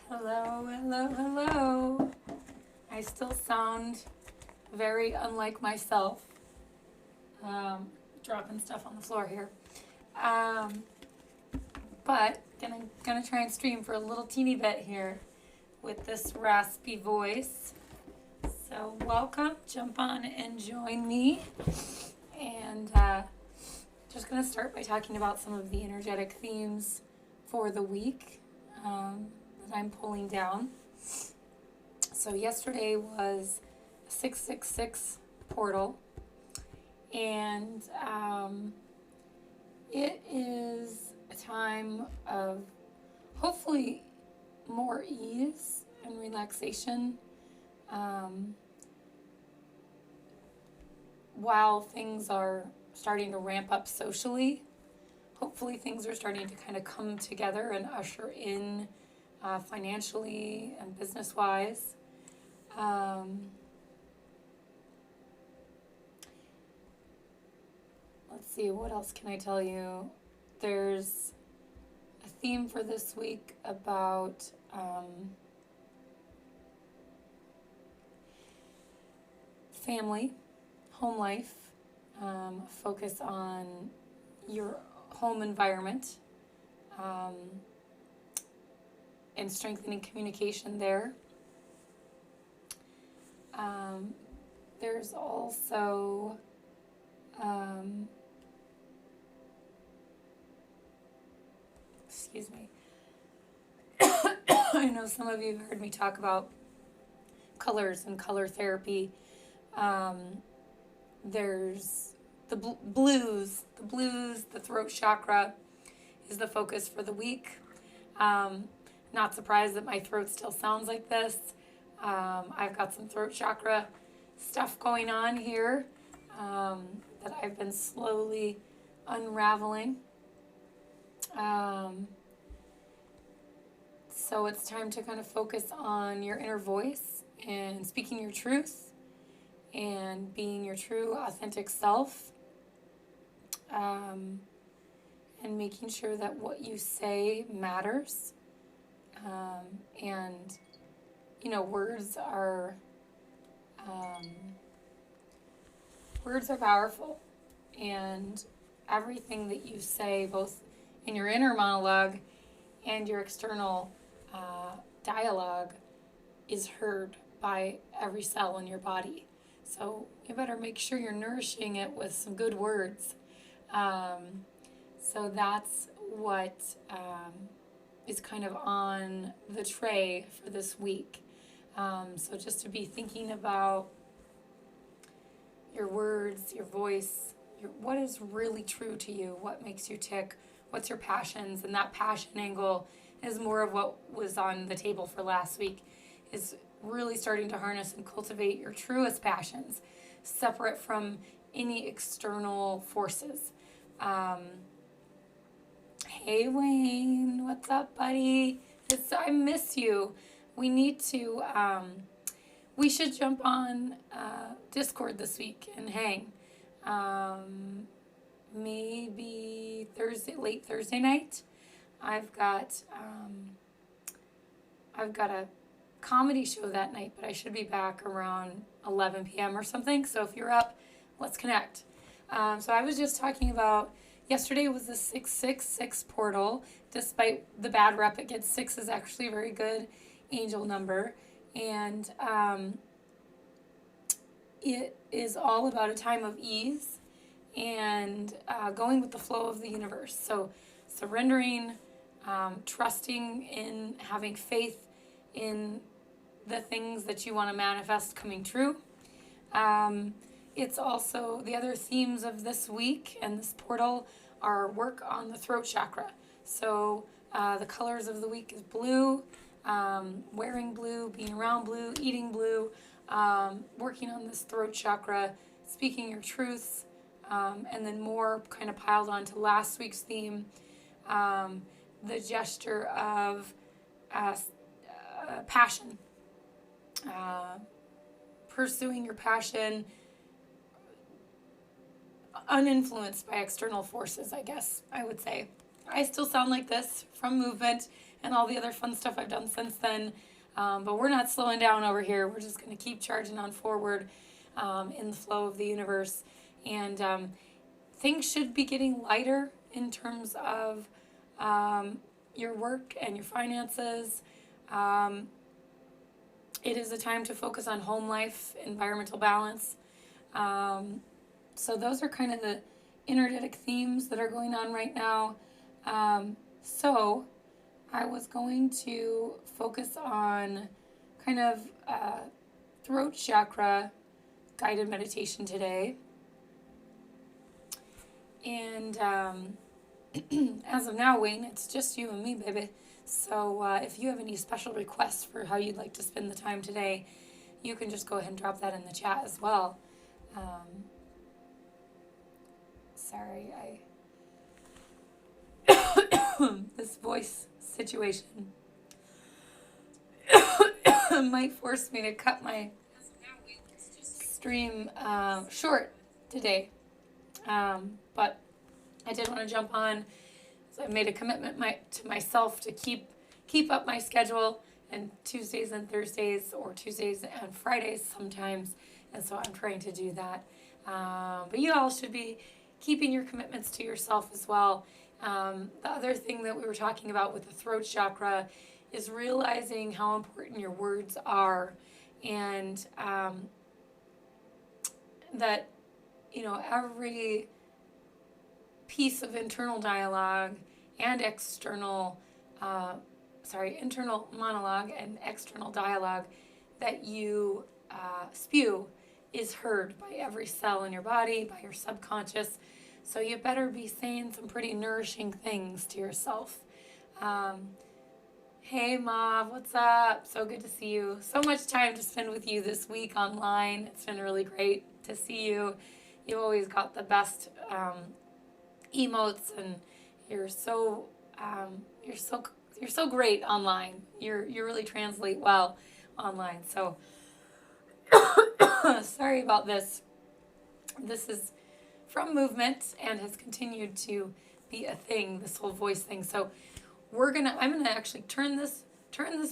Hello, hello, hello. I still sound very unlike myself. Dropping stuff on the floor here. But gonna try and stream for a little teeny bit here with this raspy voice. So welcome, jump on and join me. And just gonna start by talking about some of the energetic themes for the week that I'm pulling down. So yesterday was 666 portal, and it is a time of hopefully more ease and relaxation while things are starting to ramp up socially. Hopefully things are starting to kind of come together and usher in financially and business-wise. Let's see, what else can I tell you? There's a theme for this week about family, home life, focus on your home environment, and strengthening communication there. There's also excuse me. I know some of you have heard me talk about colors and color therapy. There's the blues, the throat chakra is the focus for the week. Not surprised that my throat still sounds like this. I've got some throat chakra stuff going on here that I've been slowly unraveling. So it's time to kind of focus on your inner voice and speaking your truth and being your true, authentic self, and making sure that what you say matters. And, you know, words are powerful, and everything that you say, both in your inner monologue and your external dialogue, is heard by every cell in your body. So you better make sure you're nourishing it with some good words. So that's what is kind of on the tray for this week. So just to be thinking about your words, your voice, what is really true to you, what makes you tick, what's your passions, and that passion angle is more of what was on the table for last week, is really starting to harness and cultivate your truest passions, separate from any external forces. Hey Wayne, what's up, buddy? I miss you. We need to, we should jump on Discord this week and hang. Maybe late Thursday night. I've got a comedy show that night, but I should be back around 11 p.m. or something. So if you're up, let's connect. So I was just talking about, yesterday was the 666 portal. Despite the bad rep it gets, 6 is actually a very good angel number. And it is all about a time of ease and going with the flow of the universe. So surrendering, trusting in, having faith in the things that you want to manifest coming true. It's also, the other themes of this week and this portal are work on the throat chakra. So the colors of the week is blue, wearing blue, being around blue, eating blue, working on this throat chakra, speaking your truths, and then more kind of piled onto last week's theme, the gesture of passion, pursuing your passion, uninfluenced by external forces, I guess I would say. I still sound like this from movement and all the other fun stuff I've done since then. But we're not slowing down over here. We're just going to keep charging on forward in the flow of the universe. And things should be getting lighter in terms of your work and your finances. It is a time to focus on home life, environmental balance. So those are kind of the energetic themes that are going on right now. So I was going to focus on kind of throat chakra guided meditation today. And as of now, Wayne, it's just you and me, baby. So if you have any special requests for how you'd like to spend the time today, you can just go ahead and drop that in the chat as well. Sorry, this voice situation might force me to cut my stream short today. But I did want to jump on. So I made a commitment to myself to keep up my schedule, and Tuesdays and Thursdays, or Tuesdays and Fridays sometimes, and so I'm trying to do that. But you all should be keeping your commitments to yourself as well. The other thing that we were talking about with the throat chakra is realizing how important your words are, and that, every piece of internal dialogue and internal monologue and external dialogue that you spew is heard by every cell in your body, by your subconscious. So you better be saying some pretty nourishing things to yourself. Hey, Mom, what's up? So good to see you. So much time to spend with you this week online. It's been really great to see you. You've always got the best emotes, and you're so great online. You really translate well online. So sorry about this. This is from movement and has continued to be a thing, this whole voice thing. So I'm gonna actually turn this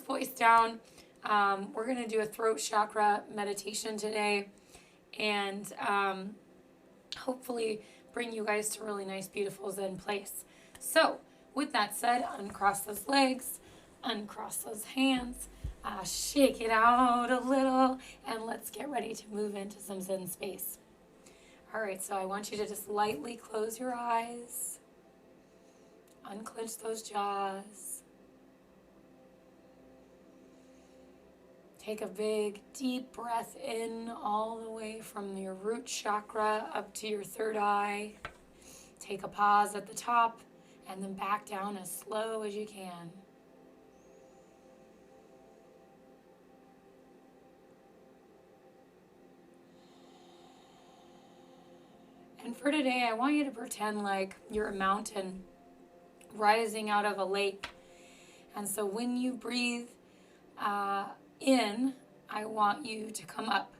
voice down. We're gonna do a throat chakra meditation today, and hopefully bring you guys to really nice, beautiful Zen place. So with that said, uncross those legs, uncross those hands, shake it out a little, and let's get ready to move into some Zen space. All right, so I want you to just lightly close your eyes, unclench those jaws. Take a big, deep breath in all the way from your root chakra up to your third eye. Take a pause at the top and then back down as slow as you can. And for today, I want you to pretend like you're a mountain rising out of a lake. And so when you breathe in, I want you to come up.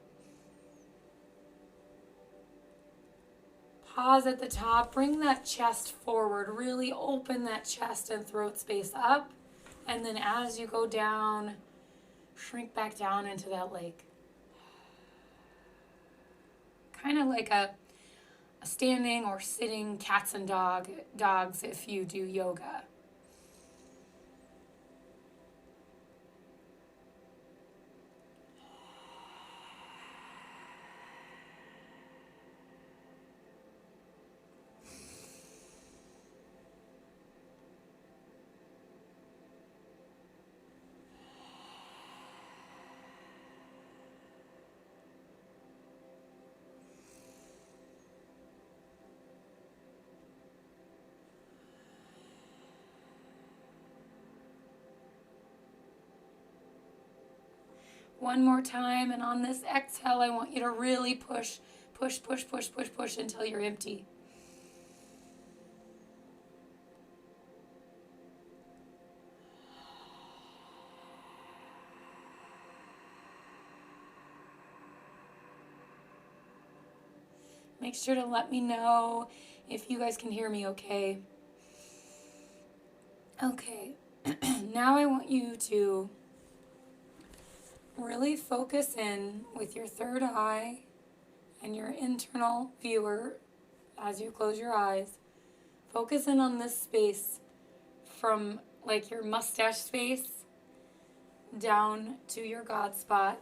Pause at the top, bring that chest forward, really open that chest and throat space up, and then as you go down, shrink back down into that lake. Kind of like a standing or sitting cats and dogs if you do yoga. One more time, and on this exhale, I want you to really push until you're empty. Make sure to let me know if you guys can hear me okay. Okay, Now I want you to really focus in with your third eye and your internal viewer as you close your eyes. Focus in on this space from like your mustache space down to your God spot.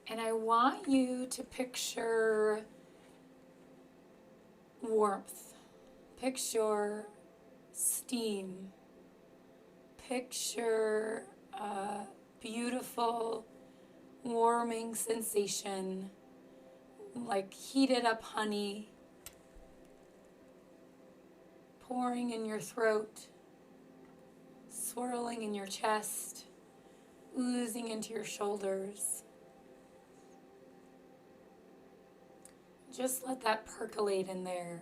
And I want you to picture warmth. Picture steam. Picture a beautiful, warming sensation, like heated up honey, pouring in your throat, swirling in your chest, oozing into your shoulders. Just let that percolate in there.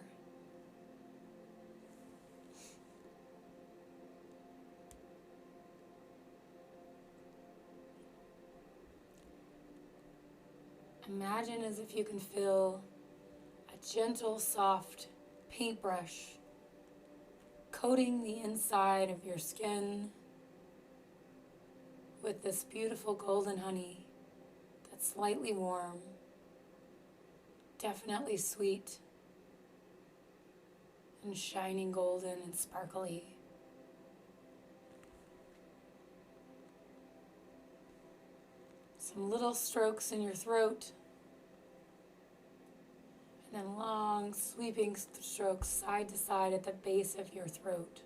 Imagine as if you can feel a gentle, soft paintbrush coating the inside of your skin with this beautiful golden honey that's slightly warm, definitely sweet, and shining golden and sparkly. Some little strokes in your throat, and then long sweeping strokes side to side at the base of your throat.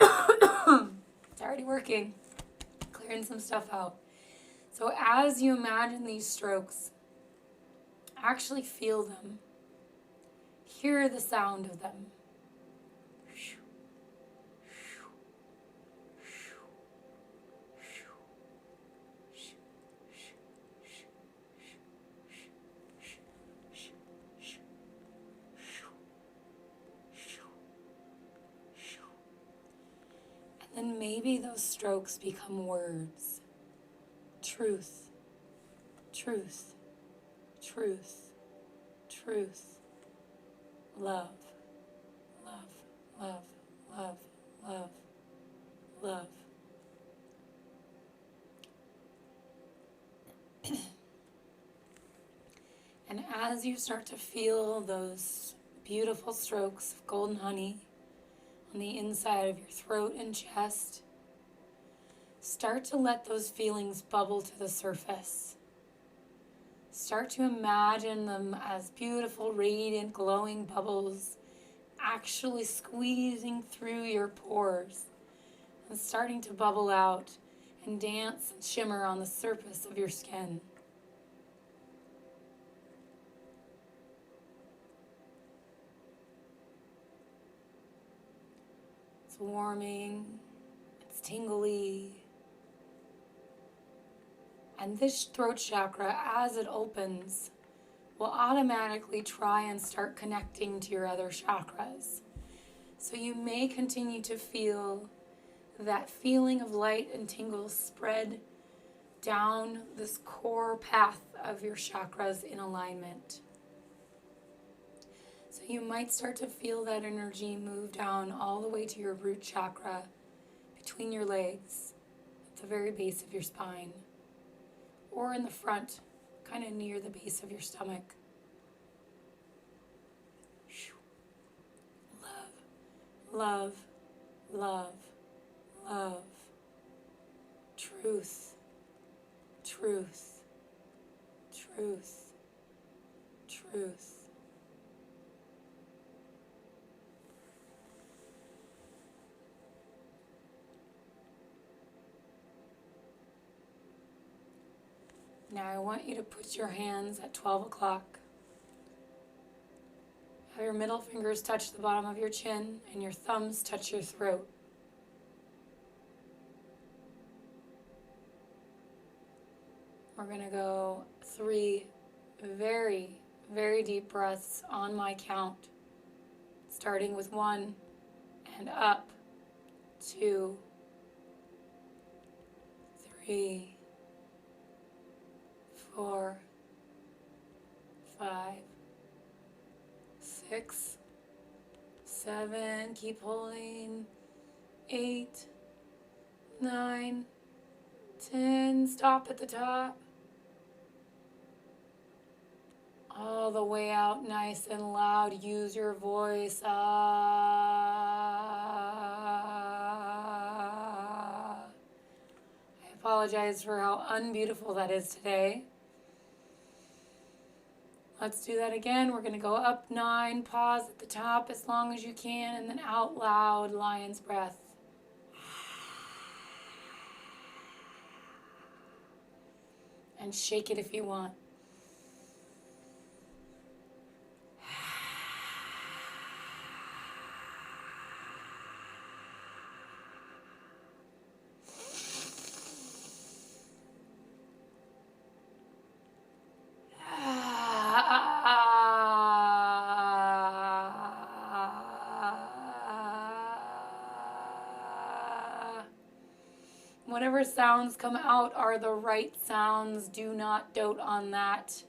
It's already working, clearing some stuff out. So as you imagine these strokes, actually feel them. Hear the sound of them. And maybe those strokes become words. Truth, truth, truth, truth, love, love, love, love, love, love. And as you start to feel those beautiful strokes of golden honey on the inside of your throat and chest, start to let those feelings bubble to the surface. Start to imagine them as beautiful, radiant, glowing bubbles actually squeezing through your pores and starting to bubble out and dance and shimmer on the surface of your skin. It's warming, it's tingly. And this throat chakra, as it opens, will automatically try and start connecting to your other chakras. So you may continue to feel that feeling of light and tingles spread down this core path of your chakras in alignment. So you might start to feel that energy move down all the way to your root chakra, between your legs, at the very base of your spine, or in the front, kind of near the base of your stomach. Love, love, love, love. Truth, truth, truth, truth. Now I want you to put your hands at 12 o'clock. Have your middle fingers touch the bottom of your chin and your thumbs touch your throat. We're going to go 3 very, very deep breaths on my count, starting with 1 and up, 2, 3, 4, 5, 6, 7, keep holding, 8, 9, 10, stop at the top. All the way out nice and loud. Use your voice. I apologize for how unbeautiful that is today. Let's do that again. We're going to go up 9, pause at the top as long as you can, and then out loud, lion's breath. And shake it if you want. Whatever sounds come out are the right sounds. Do not dote on that.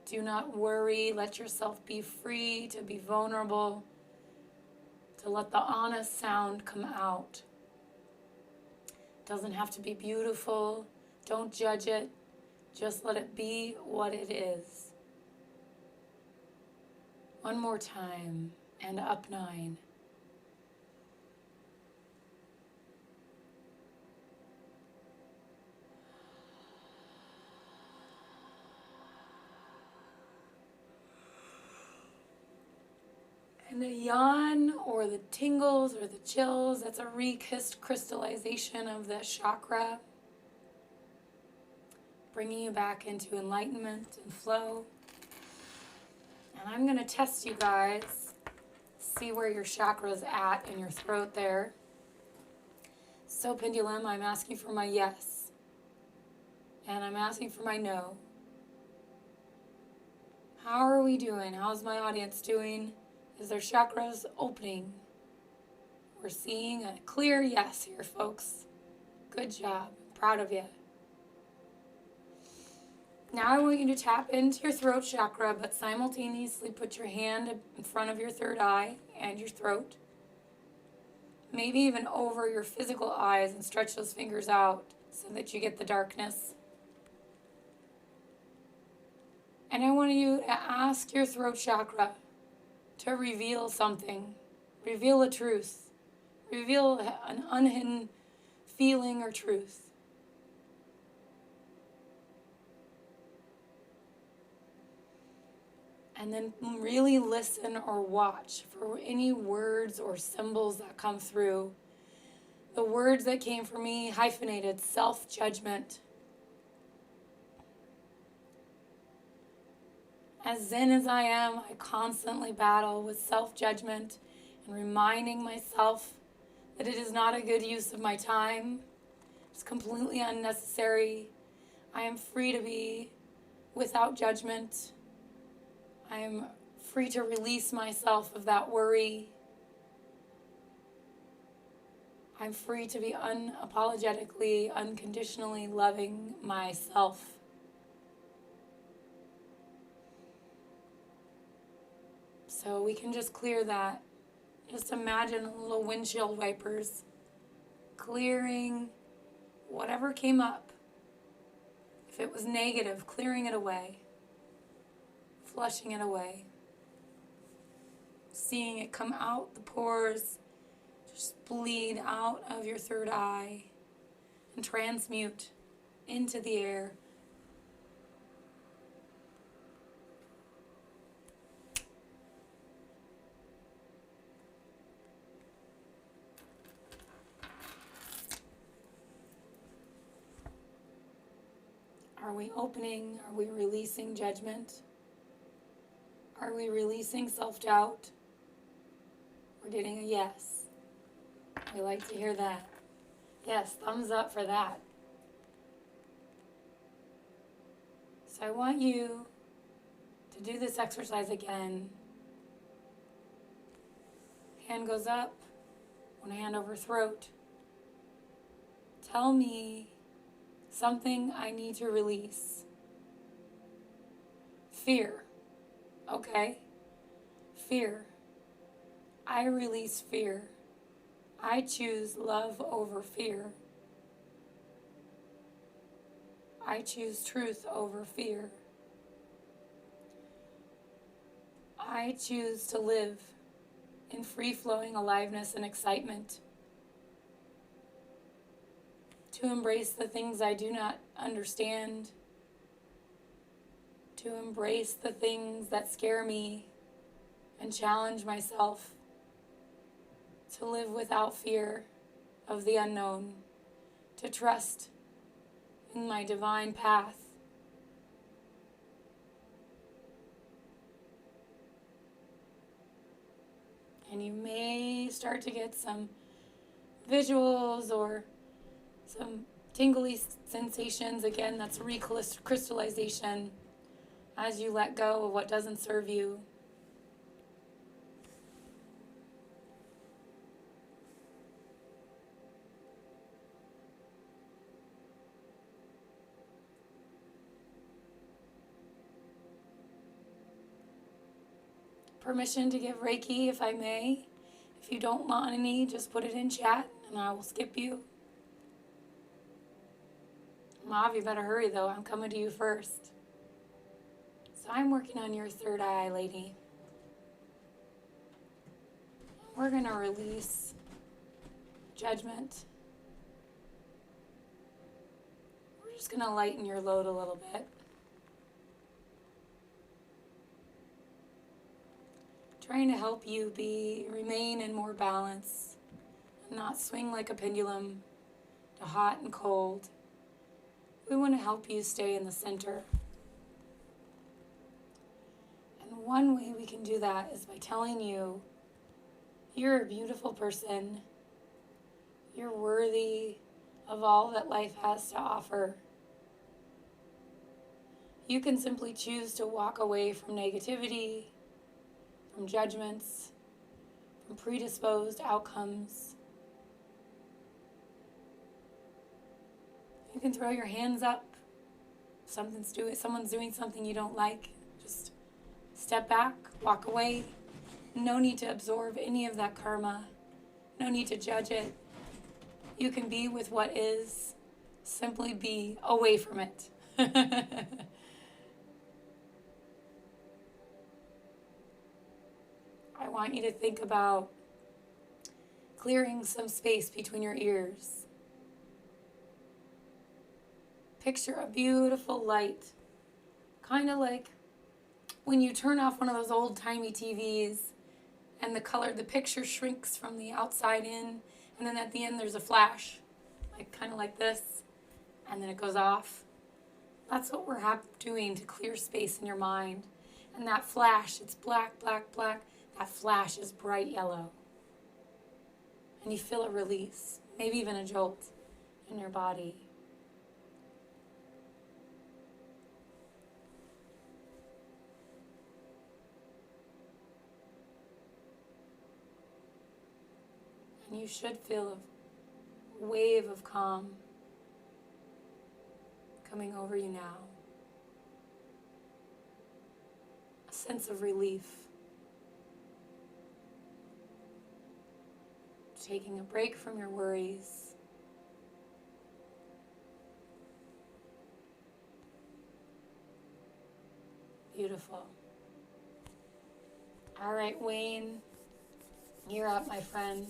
Do not worry. Let yourself be free to be vulnerable, to let the honest sound come out. It doesn't have to be beautiful. Don't judge it. Just let it be what it is. One more time, and up 9. And the yawn or the tingles or the chills, that's a recrystallization of the chakra, bringing you back into enlightenment and flow. And I'm going to test you guys, see where your chakra's at in your throat there. So pendulum, I'm asking for my yes. And I'm asking for my no. How are we doing? How's my audience doing? Is their chakras opening? We're seeing a clear yes here, folks. Good job. Proud of you. Now I want you to tap into your throat chakra, but simultaneously put your hand in front of your third eye and your throat. Maybe even over your physical eyes, and stretch those fingers out so that you get the darkness. And I want you to ask your throat chakra to reveal something, reveal a truth, reveal an unhidden feeling or truth. And then really listen or watch for any words or symbols that come through. The words that came for me, hyphenated, self-judgment. As zen as I am, I constantly battle with self-judgment and reminding myself that it is not a good use of my time. It's completely unnecessary. I am free to be without judgment. I am free to release myself of that worry. I'm free to be unapologetically, unconditionally loving myself. So we can just clear that. Just imagine little windshield wipers clearing whatever came up. If it was negative, clearing it away. Flushing it away. Seeing it come out the pores. Just bleed out of your third eye and transmute into the air. Are we opening? Are we releasing judgment? Are we releasing self-doubt? We're getting a yes. We like to hear that. Yes, thumbs up for that. So I want you to do this exercise again. Hand goes up, one hand over throat. Tell me something I need to release. Fear. Okay. fear. I release fear. I choose love over fear. I choose truth over fear. I choose to live in free-flowing aliveness and excitement, to embrace the things I do not understand, to embrace the things that scare me and challenge myself, to live without fear of the unknown, to trust in my divine path. And you may start to get some visuals or some tingly sensations. Again, that's recrystallization as you let go of what doesn't serve you. Permission to give Reiki, if I may. If you don't want any, just put it in chat and I will skip you. Mav, you better hurry though. I'm coming to you first. So I'm working on your third eye, lady. We're going to release judgment. We're just going to lighten your load a little bit. Trying to help you remain in more balance and not swing like a pendulum to hot and cold. We want to help you stay in the center. And one way we can do that is by telling you you're a beautiful person. You're worthy of all that life has to offer. You can simply choose to walk away from negativity, from judgments, from predisposed outcomes. You can throw your hands up. Someone's doing something you don't like. Just step back, walk away. No need to absorb any of that karma. No need to judge it. You can be with what is. Simply be away from it. I want you to think about clearing some space between your ears. Picture a beautiful light, kind of like when you turn off one of those old-timey TVs and the picture shrinks from the outside in, and then at the end there's a flash, kind of like this, and then it goes off. That's what we're doing to clear space in your mind. And that flash, it's black, black, black. That flash is bright yellow. And you feel a release, maybe even a jolt in your body. And you should feel a wave of calm coming over you now. A sense of relief. Taking a break from your worries. Beautiful. All right, Wayne, you're up, my friend.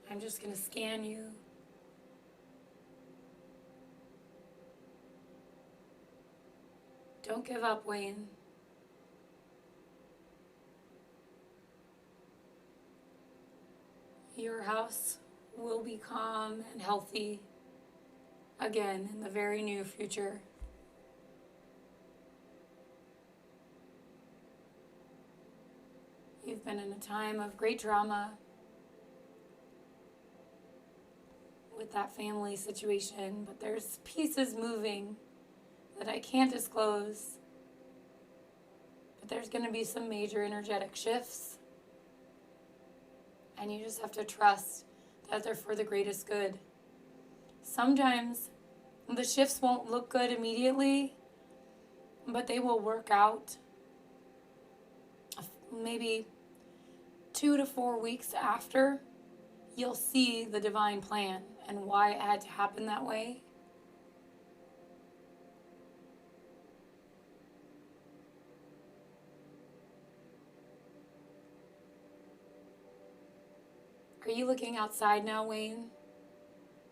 I'm just going to scan you. Don't give up, Wayne. Your house will be calm and healthy again in the very near future. You've been in a time of great drama with that family situation, but there's pieces moving that I can't disclose. But there's going to be some major energetic shifts. And you just have to trust that they're for the greatest good. Sometimes the shifts won't look good immediately, but they will work out maybe 2 to 4 weeks after, you'll see the divine plan and why it had to happen that way. Are you looking outside now, Wayne?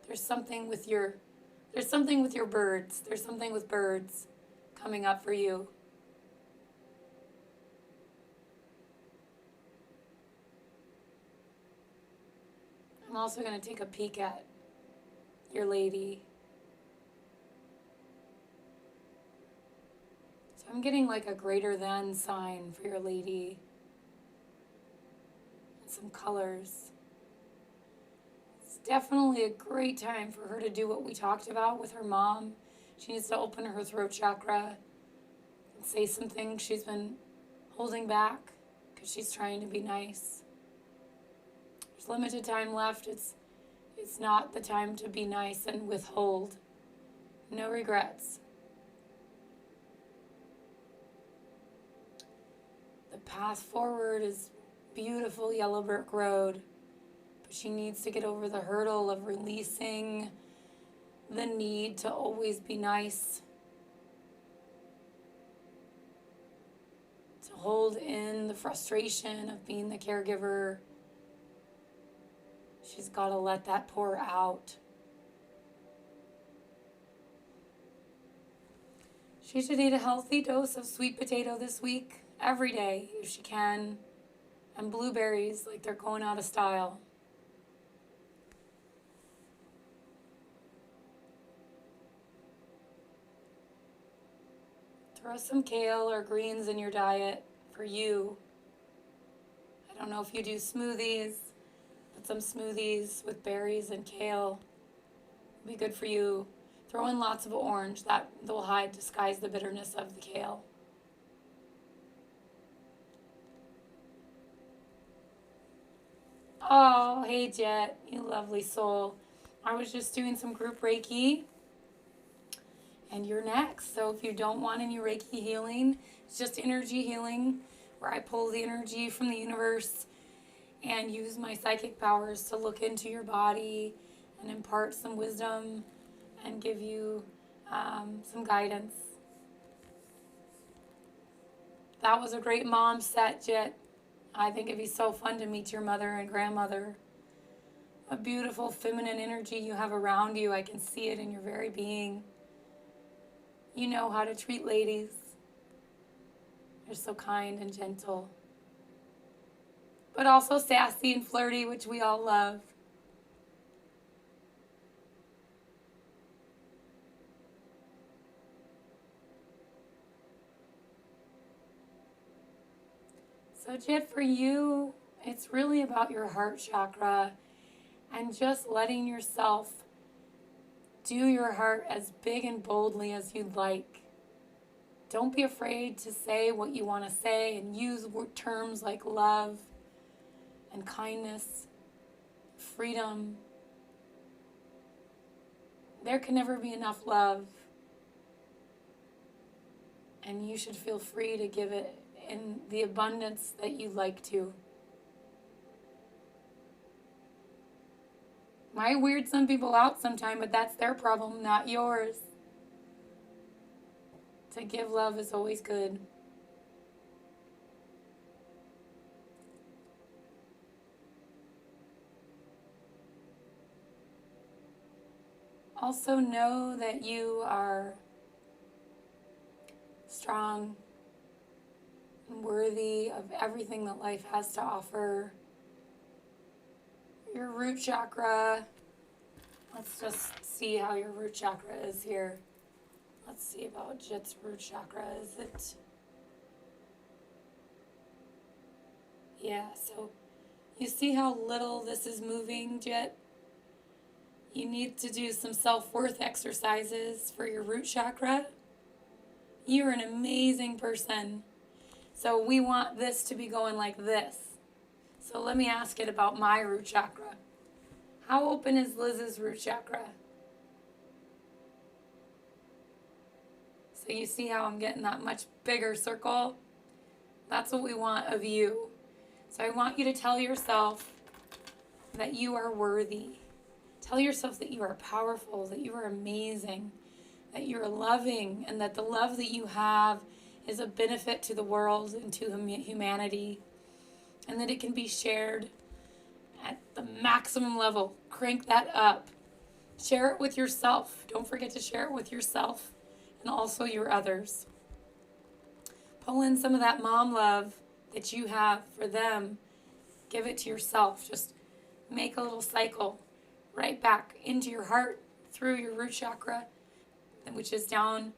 There's something with your birds. There's something with birds coming up for you. I'm also going to take a peek at your lady. So I'm getting like a greater than sign for your lady. And some colors. It's definitely a great time for her to do what we talked about with her mom. She needs to open her throat chakra and say some things she's been holding back because she's trying to be nice. There's limited time left. It's not the time to be nice and withhold. No regrets. The path forward is beautiful yellow brick road, but she needs to get over the hurdle of releasing the need to always be nice, to hold in the frustration of being the caregiver. She's got to let that pour out. She should eat a healthy dose of sweet potato this week, every day if she can, and blueberries like they're going out of style. Throw some kale or greens in your diet for you. I don't know if you do smoothies, but some smoothies with berries and kale will be good for you. Throw in lots of orange. That will disguise the bitterness of the kale. Oh, hey Jet, you lovely soul. I was just doing some group Reiki, and you're next. So if you don't want any Reiki healing, it's just energy healing, where I pull the energy from the universe and use my psychic powers to look into your body and impart some wisdom and give you some guidance. That was a great mom set, Jet. I think it'd be so fun to meet your mother and grandmother. A beautiful feminine energy you have around you. I can see it in your very being. You know how to treat ladies. You're so kind and gentle, but also sassy and flirty, which we all love. So Jet, for you, it's really about your heart chakra and just letting yourself do your heart as big and boldly as you'd like. Don't be afraid to say what you want to say and use terms like love and kindness, freedom. There can never be enough love, and you should feel free to give it in the abundance that you like to. Might weird some people out sometime, but that's their problem, not yours. To give love is always good. Also know that you are strong and worthy of everything that life has to offer. Your root chakra, let's just see how your root chakra is here. Let's see about Jet's root chakra. Is it? Yeah, so you see how little this is moving, Jet? You need to do some self-worth exercises for your root chakra. You're an amazing person. So we want this to be going like this. So let me ask it about my root chakra. How open is Liz's root chakra? So you see how I'm getting that much bigger circle? That's what we want of you. So I want you to tell yourself that you are worthy. Tell yourself that you are powerful, that you are amazing, that you are loving, and that the love that you have is a benefit to the world and to humanity, and that it can be shared at the maximum level. Crank that up. Share it with yourself. Don't forget to share it with yourself and also your others. Pull in some of that mom love that you have for them. Give it to yourself. Just make a little cycle right back into your heart, through your root chakra, which is down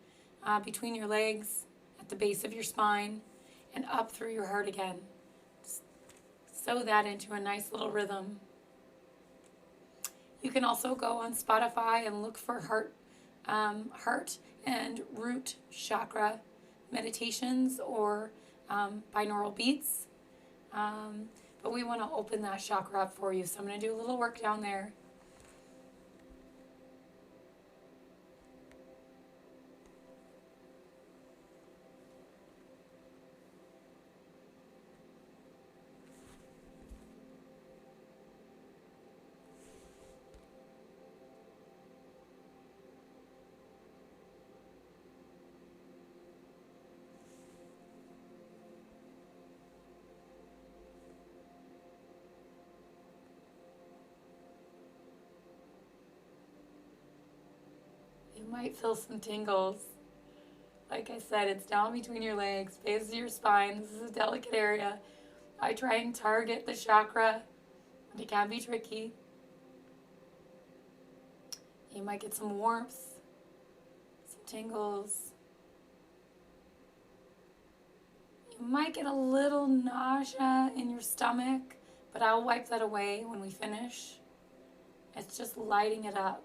between your legs at the base of your spine, and up through your heart again. Just sew that into a nice little rhythm. You can also go on Spotify and look for heart and root chakra meditations or binaural beats. But we want to open that chakra up for you. So I'm going to do a little work down there. You might feel some tingles. Like I said, it's down between your legs, base of your spine. This is a delicate area. I try and target the chakra, but it can be tricky. You might get some warmth, some tingles. You might get a little nausea in your stomach, but I'll wipe that away when we finish. It's just lighting it up.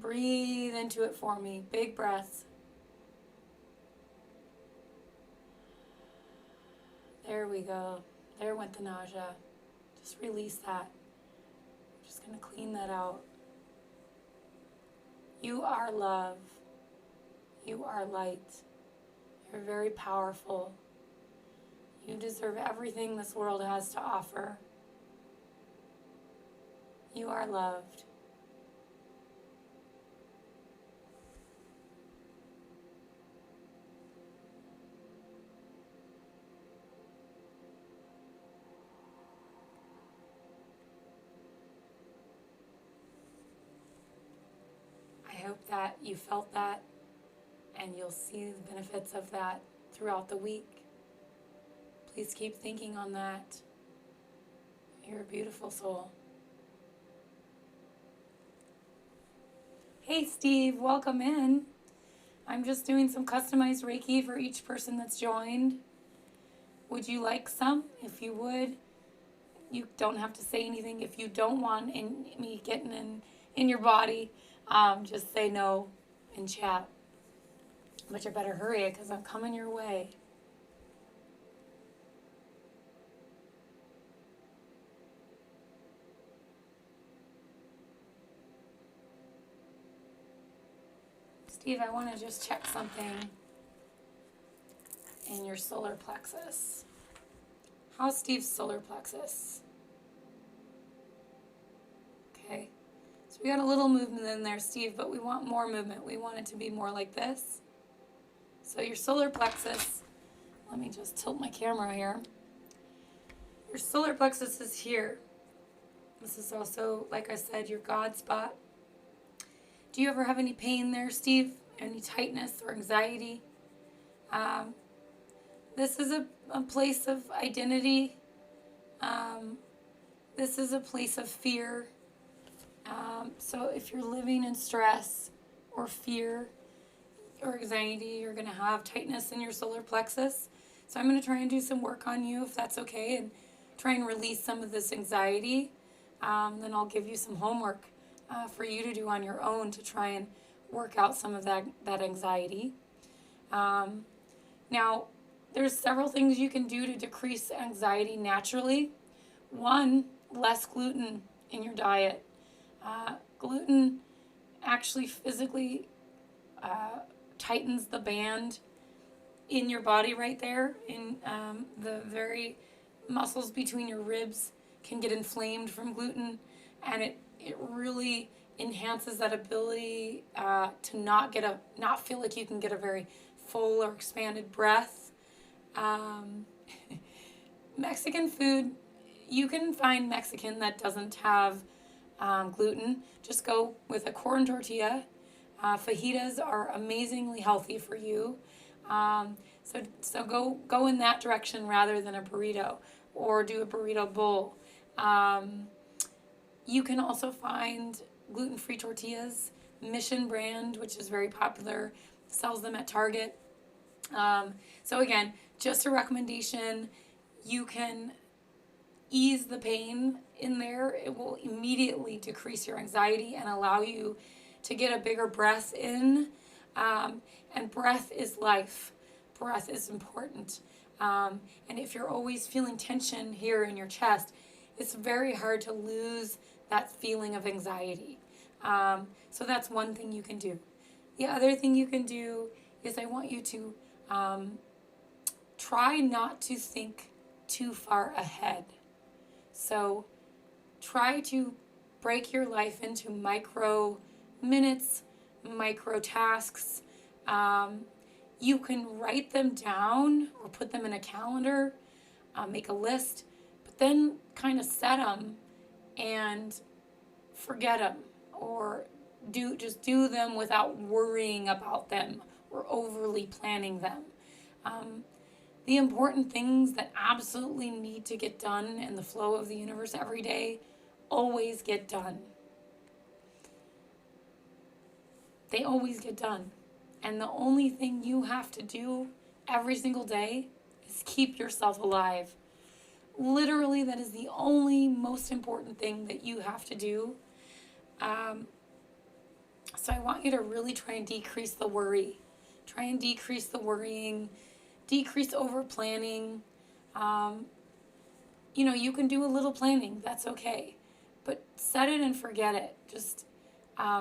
Breathe into it for me. Big breaths. There we go. There went the nausea. Just release that. I'm just going to clean that out. You are love. You are light. You're very powerful. You deserve everything this world has to offer. You are loved. I hope that you felt that and you'll see the benefits of that throughout the week. Please keep thinking on that. You're a beautiful soul. Hey Steve, welcome in. I'm just doing some customized Reiki for each person that's joined. Would you like some? If you would, you don't have to say anything. If you don't want me getting in your body, just say no in chat. But you better hurry because I'm coming your way. Steve, I want to just check something in your solar plexus. How's Steve's solar plexus? Okay. So we got a little movement in there, Steve, but we want more movement. We want it to be more like this. So your solar plexus, let me just tilt my camera here. Your solar plexus is here. This is also, like I said, your God spot. Do you ever have any pain there, Steve? Any tightness or anxiety? This is a place of identity. This is a place of fear. So if you're living in stress or fear or anxiety, you're going to have tightness in your solar plexus. So I'm going to try and do some work on you if that's okay and try and release some of this anxiety. Then I'll give you some homework for you to do on your own to try and work out some of that anxiety. Now, there's several things you can do to decrease anxiety naturally. One, less gluten in your diet. Gluten actually physically tightens the band in your body right there, in the very muscles between your ribs can get inflamed from gluten, and it really enhances that ability to not feel like you can get a very full or expanded breath. Mexican food, you can find Mexican that doesn't have gluten. Just go with a corn tortilla. Fajitas are amazingly healthy for you. So go in that direction rather than a burrito, or do a burrito bowl. You can also find gluten-free tortillas. Mission brand, which is very popular, sells them at Target. So again, just a recommendation. You can ease the pain in there. It will immediately decrease your anxiety and allow you to get a bigger breath in. And breath is life. Breath is important. And if you're always feeling tension here in your chest, it's very hard to lose that feeling of anxiety. So that's one thing you can do. The other thing you can do is I want you to try not to think too far ahead. So try to break your life into micro minutes, micro tasks. You can write them down or put them in a calendar, make a list, but then kind of set them and forget them, or just do them without worrying about them or overly planning them. The important things that absolutely need to get done in the flow of the universe every day always get done. They always get done. And the only thing you have to do every single day is keep yourself alive. Literally, that is the only most important thing that you have to do. So I want you to really try and decrease the worry. Try and decrease the worrying. Decrease over planning. You can do a little planning. That's okay. But set it and forget it. Just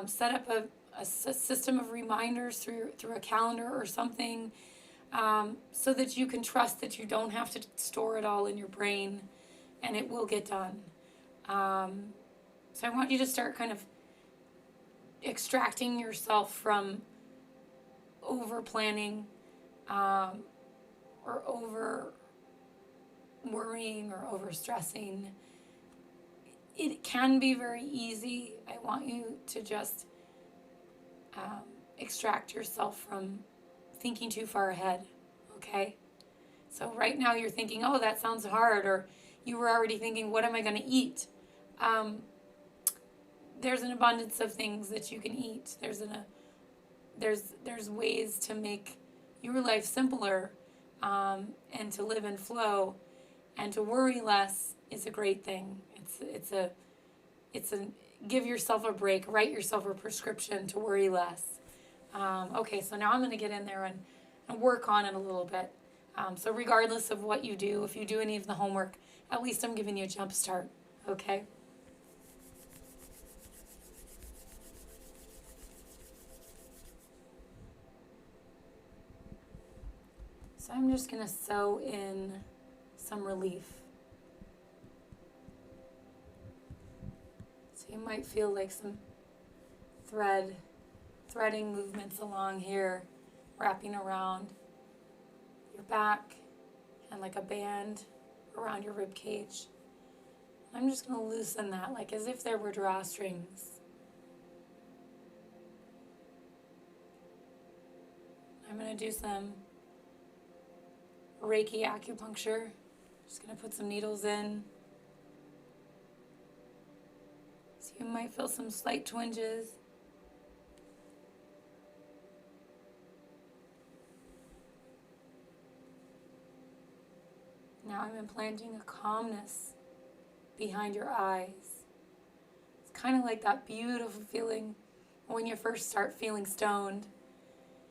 set up a system of reminders through a calendar or something, so that you can trust that you don't have to store it all in your brain, and it will get done. So I want you to start kind of extracting yourself from over planning, or over worrying or over stressing. It can be very easy. I want you to just extract yourself from thinking too far ahead, okay? So right now you're thinking, oh, that sounds hard, or you were already thinking, what am I going to eat? There's an abundance of things that you can eat. There's ways to make your life simpler, and to live in flow, and to worry less is a great thing. It's a give yourself a break. Write yourself a prescription to worry less. Okay, so now I'm going to get in there and work on it a little bit. So regardless of what you do, if you do any of the homework, at least I'm giving you a jump start. Okay? So I'm just going to sew in some relief. So you might feel like some threading movements along here, wrapping around your back and like a band around your rib cage. I'm just going to loosen that, like as if there were drawstrings. I'm going to do some Reiki acupuncture. Just going to put some needles in. So you might feel some slight twinges. Now I'm implanting a calmness behind your eyes. It's kind of like that beautiful feeling when you first start feeling stoned.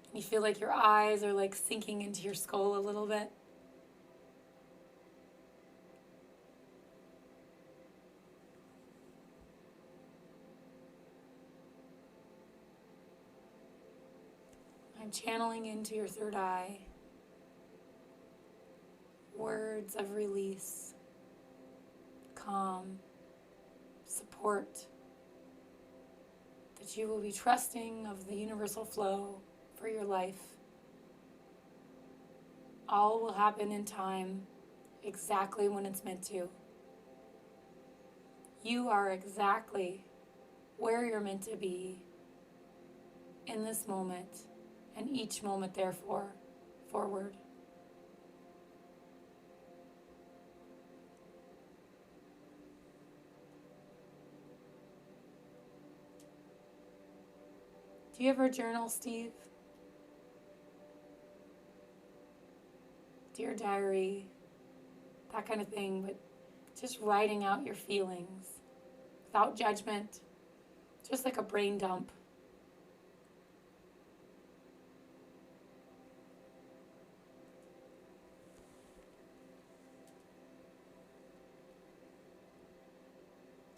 And you feel like your eyes are like sinking into your skull a little bit. I'm channeling into your third eye. words of release, calm, support, that you will be trusting of the universal flow for your life. All will happen in time, exactly when it's meant to. You are exactly where you're meant to be in this moment, and each moment, therefore, forward. Do you ever journal, Steve? Dear diary, that kind of thing, but just writing out your feelings without judgment, just like a brain dump.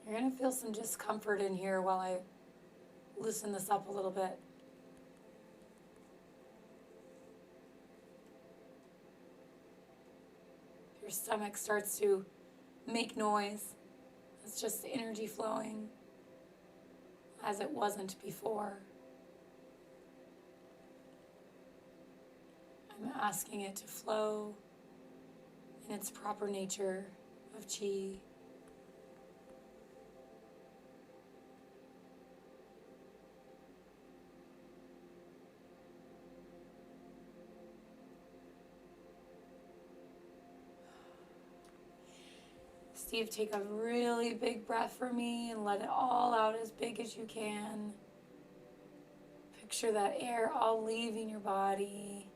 You're going to feel some discomfort in here while I loosen this up a little bit. Your stomach starts to make noise. It's just the energy flowing as it wasn't before. I'm asking it to flow in its proper nature of chi. Steve, take a really big breath for me and let it all out as big as you can. Picture that air all leaving your body.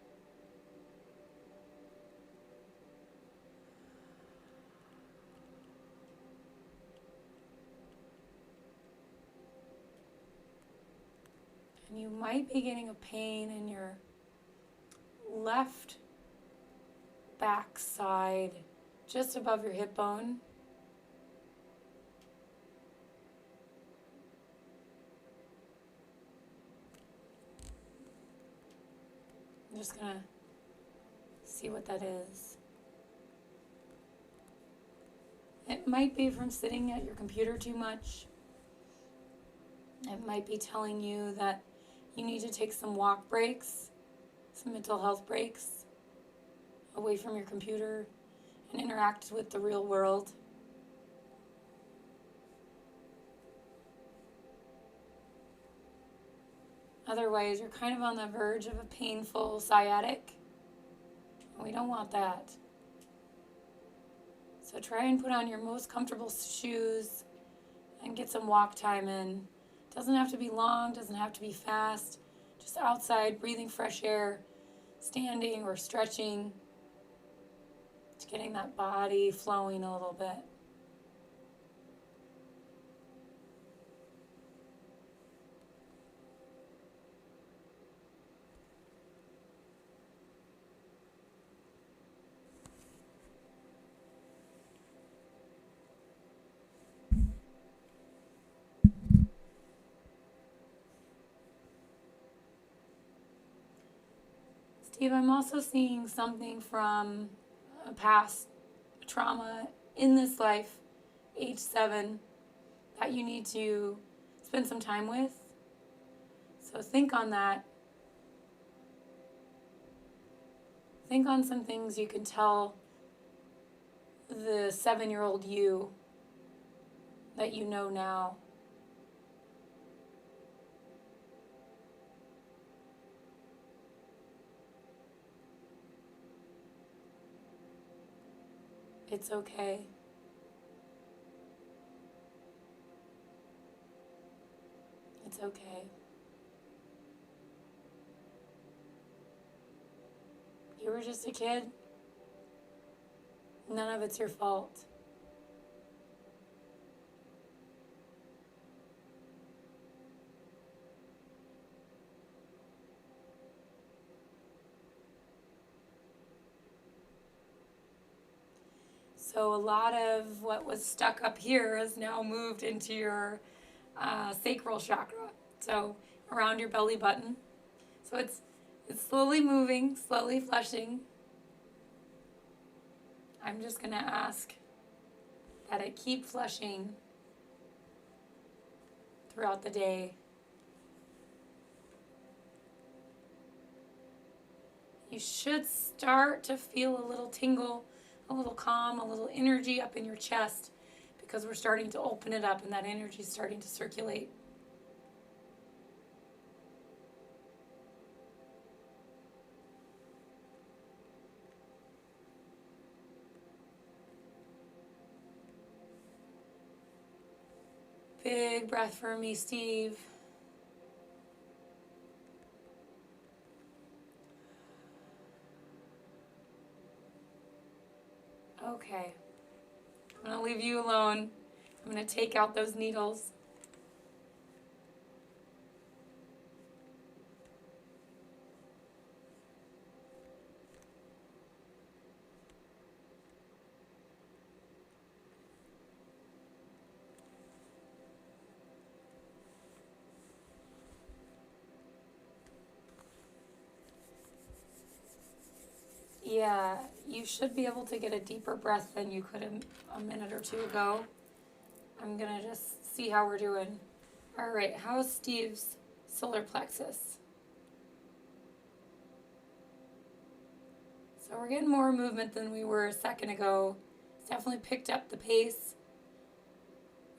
And you might be getting a pain in your left back side, just above your hip bone. I'm just going to see what that is. It might be from sitting at your computer too much. It might be telling you that you need to take some walk breaks, some mental health breaks, away from your computer and interact with the real world. Otherwise, you're kind of on the verge of a painful sciatic. We don't want that. So try and put on your most comfortable shoes and get some walk time in. Doesn't have to be long, doesn't have to be fast. Just outside, breathing fresh air, standing or stretching. Just getting that body flowing a little bit. Steve, I'm also seeing something from a past trauma in this life, age 7, that you need to spend some time with. So think on that. Think on some things you can tell the 7-year-old you that you know now. It's okay. It's okay. You were just a kid. None of it's your fault. So a lot of what was stuck up here has now moved into your sacral chakra. So around your belly button. So it's slowly moving, slowly flushing. I'm just going to ask that it keep flushing throughout the day. You should start to feel a little tingle, a little calm, a little energy up in your chest because we're starting to open it up and that energy is starting to circulate. Big breath for me, Steve. Okay. I'm going to leave you alone. I'm going to take out those needles. Yeah, you should be able to get a deeper breath than you could a minute or two ago. I'm going to just see how we're doing. All right, how's Steve's solar plexus? So we're getting more movement than we were a second ago. It's definitely picked up the pace,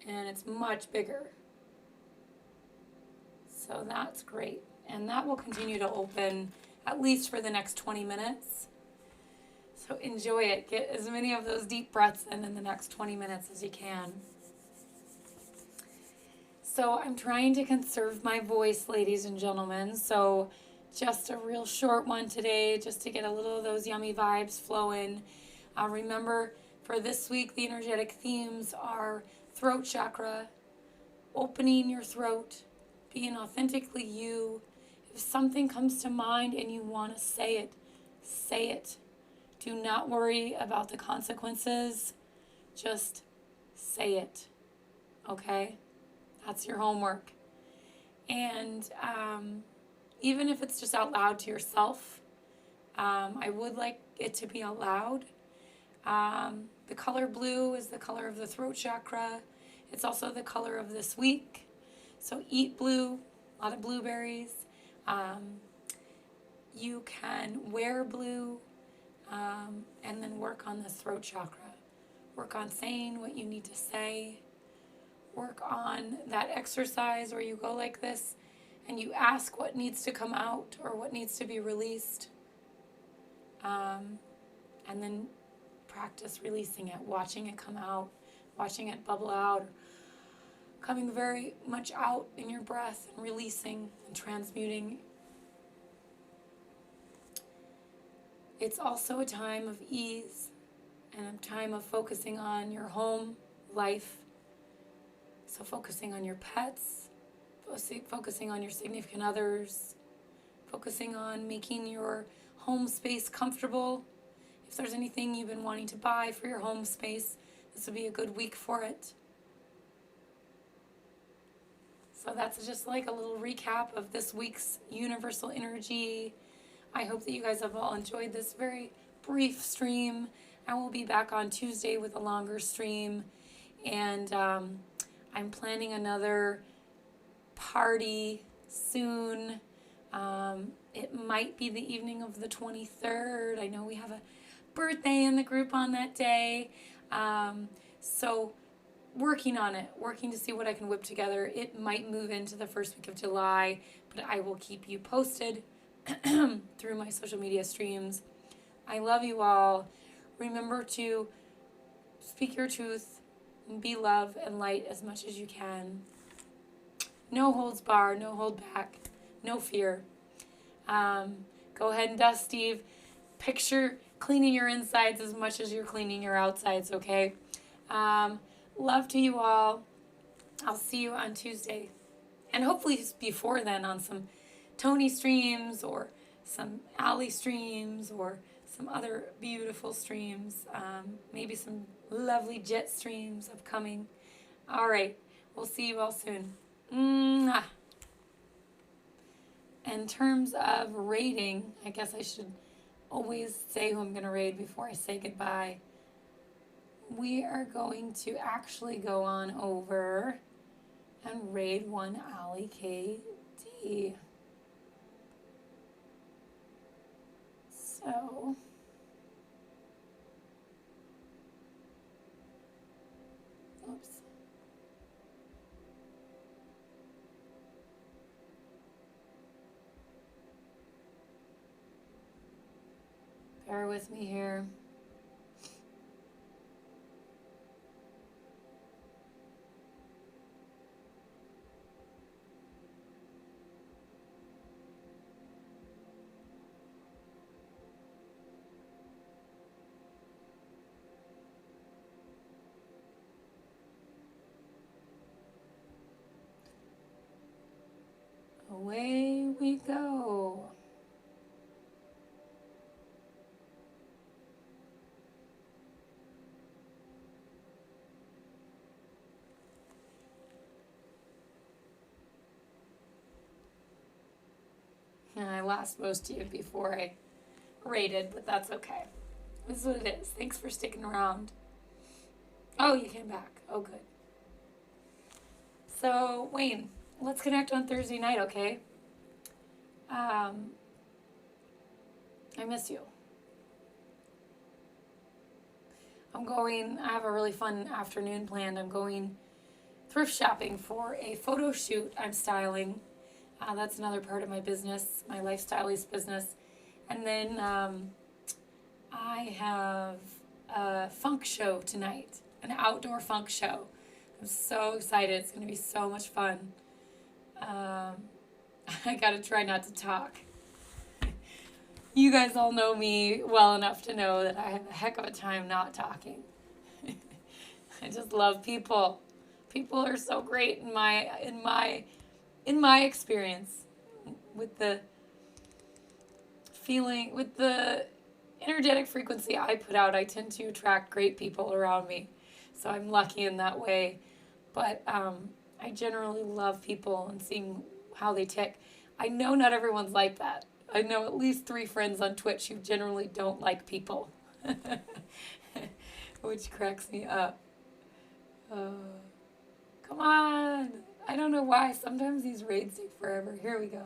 and it's much bigger. So that's great. And that will continue to open at least for the next 20 minutes. So enjoy it. Get as many of those deep breaths in the next 20 minutes as you can. So I'm trying to conserve my voice, ladies and gentlemen. So just a real short one today, just to get a little of those yummy vibes flowing. Remember, for this week, the energetic themes are throat chakra, opening your throat, being authentically you. If something comes to mind and you want to say it, say it. Do not worry about the consequences. Just say it. Okay? That's your homework. And even if it's just out loud to yourself, I would like it to be out loud. The color blue is the color of the throat chakra. It's also the color of this week. So eat blue, a lot of blueberries. You can wear blue. And then work on the throat chakra. Work on saying what you need to say. Work on that exercise where you go like this and you ask what needs to come out or what needs to be released. And then practice releasing it, watching it come out, watching it bubble out, or coming very much out in your breath and releasing and transmuting. It's also a time of ease and a time of focusing on your home life. So focusing on your pets, focusing on your significant others, focusing on making your home space comfortable. If there's anything you've been wanting to buy for your home space, this would be a good week for it. So that's just like a little recap of this week's universal energy. I hope that you guys have all enjoyed this very brief stream. I will be back on Tuesday with a longer stream. And I'm planning another party soon. It might be the evening of the 23rd. I know we have a birthday in the group on that day. So working on it, working to see what I can whip together. It might move into the first week of July, but I will keep you posted through my social media streams. I love you all. Remember to speak your truth and be love and light as much as you can. No holds barred, no hold back, no fear. Go ahead and dust, Steve. Picture cleaning your insides as much as you're cleaning your outsides, okay? Love to you all. I'll see you on Tuesday. And hopefully before then on some Tony streams or some Allie streams or some other beautiful streams. Maybe some lovely jet streams upcoming. All right. We'll see you all soon. Mwah. In terms of rating, I guess I should always say who I'm going to raid before I say goodbye. we are going to actually go on over and raid one Allie KD. So, oops. Bear with me here. Away we go. And I lost most of you before I rated, but that's okay. This is what it is. Thanks for sticking around. Oh, you came back. Oh, good. So, Wayne, let's connect on Thursday night, okay? I miss you. I have a really fun afternoon planned. I'm going thrift shopping for a photo shoot I'm styling. That's another part of my business, my lifestylist business. And then I have a funk show tonight, an outdoor funk show. I'm so excited. It's going to be so much fun. I got to try not to talk. You guys all know me well enough to know that I have a heck of a time not talking. I just love people. People are so great in my experience, with the feeling, with the energetic frequency I put out. I tend to attract great people around me, so I'm lucky in that way. But I generally love people and seeing how they tick. I know not everyone's like that. I know at least 3 friends on Twitch who generally don't like people, which cracks me up. Come on. I don't know why. Sometimes these raids take forever. Here we go.